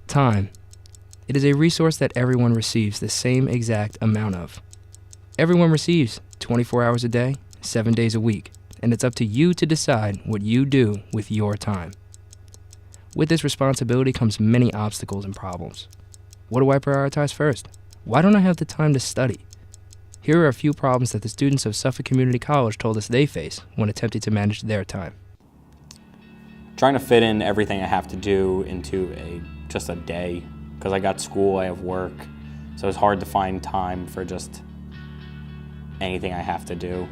Time. It is a resource that everyone receives the same exact amount of. Everyone receives 24 hours a day, 7 days a week, and it's up to you to decide what you do with your time. With this responsibility comes many obstacles and problems. What do I prioritize first? Why don't I have the time to study? Here are a few problems that the students of Suffolk Community College told us they face when attempting to manage their time. Trying to fit in everything I have to do into just a day, because I got school, I have work, so it's hard to find time for just anything I have to do.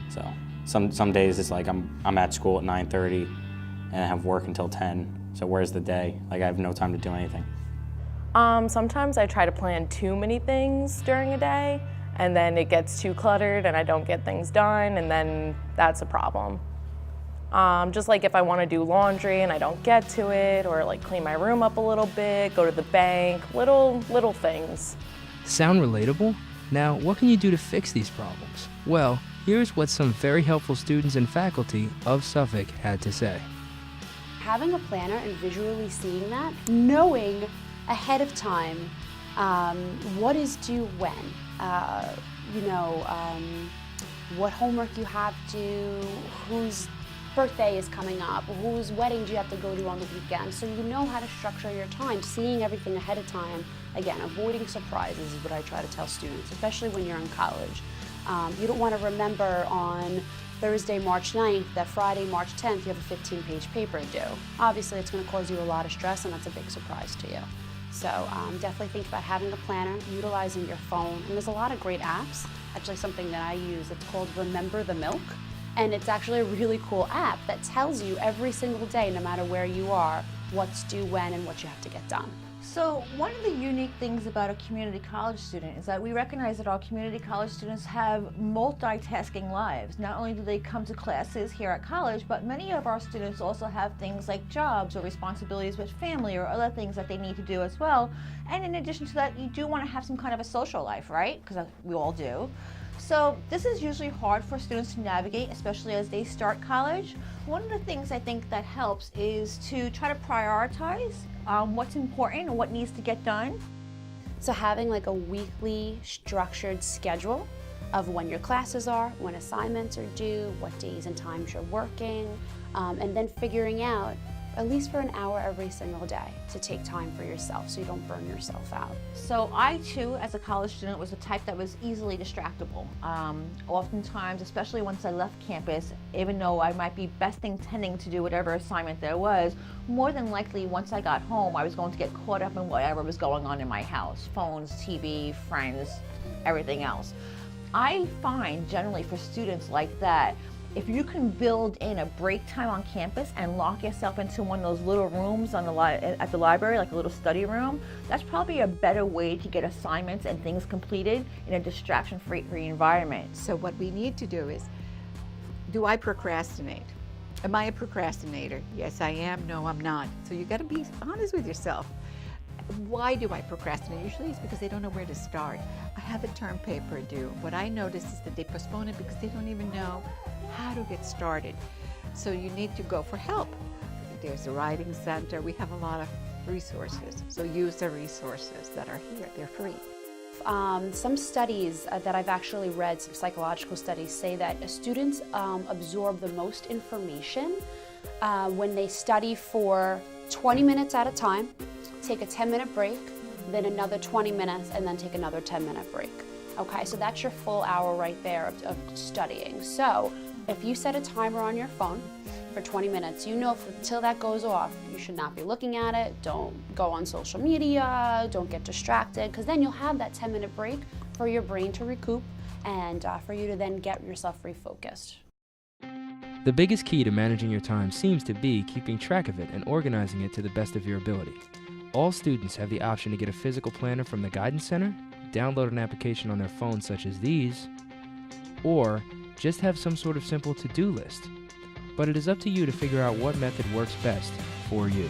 So some days it's like I'm at school at 9:30 and I have work until 10. So where's the day? Like I have no time to do anything. Sometimes I try to plan too many things during a day, and then it gets too cluttered and I don't get things done, and then that's a problem. Just like if I want to do laundry and I don't get to it, or like clean my room up a little bit, go to the bank, little things. Sound relatable? Now, what can you do to fix these problems? Well, here's what some very helpful students and faculty of Suffolk had to say. Having a planner and visually seeing that, knowing ahead of time what is due when, what homework you have to, whose birthday is coming up, whose wedding do you have to go to on the weekend, so you know how to structure your time, seeing everything ahead of time. Again, avoiding surprises is what I try to tell students, especially when you're in college. You don't want to remember on Thursday, March 9th, that Friday, March 10th, you have a 15-page paper due. Obviously, it's going to cause you a lot of stress, and that's a big surprise to you. So definitely think about having a planner, utilizing your phone, and there's a lot of great apps. Actually, something that I use, it's called Remember the Milk, and it's actually a really cool app that tells you every single day, no matter where you are, what's due when and what you have to get done. So one of the unique things about a community college student is that we recognize that our community college students have multitasking lives. Not only do they come to classes here at college, but many of our students also have things like jobs or responsibilities with family or other things that they need to do as well. And in addition to that, you do want to have some kind of a social life, right? Because we all do. So this is usually hard for students to navigate, especially as they start college. One of the things I think that helps is to try to prioritize what's important and what needs to get done. So having like a weekly structured schedule of when your classes are, when assignments are due, what days and times you're working, and then figuring out, at least for an hour every single day, to take time for yourself so you don't burn yourself out. So I too, as a college student, was the type that was easily distractible. Oftentimes, especially once I left campus, even though I might be best intending to do whatever assignment there was, more than likely once I got home, I was going to get caught up in whatever was going on in my house. Phones, TV, friends, everything else. I find generally for students like that, if you can build in a break time on campus and lock yourself into one of those little rooms at the library, like a little study room, that's probably a better way to get assignments and things completed in a distraction-free environment. So what we need to do is, do I procrastinate? Am I a procrastinator? Yes, I am. No, I'm not. So you got to be honest with yourself. Why do I procrastinate? Usually it's because they don't know where to start. I have a term paper due. What I notice is that they postpone it because they don't even know how to get started. So you need to go for help. There's a writing center. We have a lot of resources. So use the resources that are here. They're free. Some studies that I've actually read, some psychological studies, say that students absorb the most information when they study for 20 minutes at a time, take a 10-minute break, then another 20 minutes, and then take another 10-minute break. Okay, so that's your full hour right there of studying. So if you set a timer on your phone for 20 minutes, you know until that goes off, you should not be looking at it, don't go on social media, don't get distracted, because then you'll have that 10-minute break for your brain to recoup and for you to then get yourself refocused. The biggest key to managing your time seems to be keeping track of it and organizing it to the best of your ability. All students have the option to get a physical planner from the Guidance Center, download an application on their phone such as these, or just have some sort of simple to-do list. But it is up to you to figure out what method works best for you.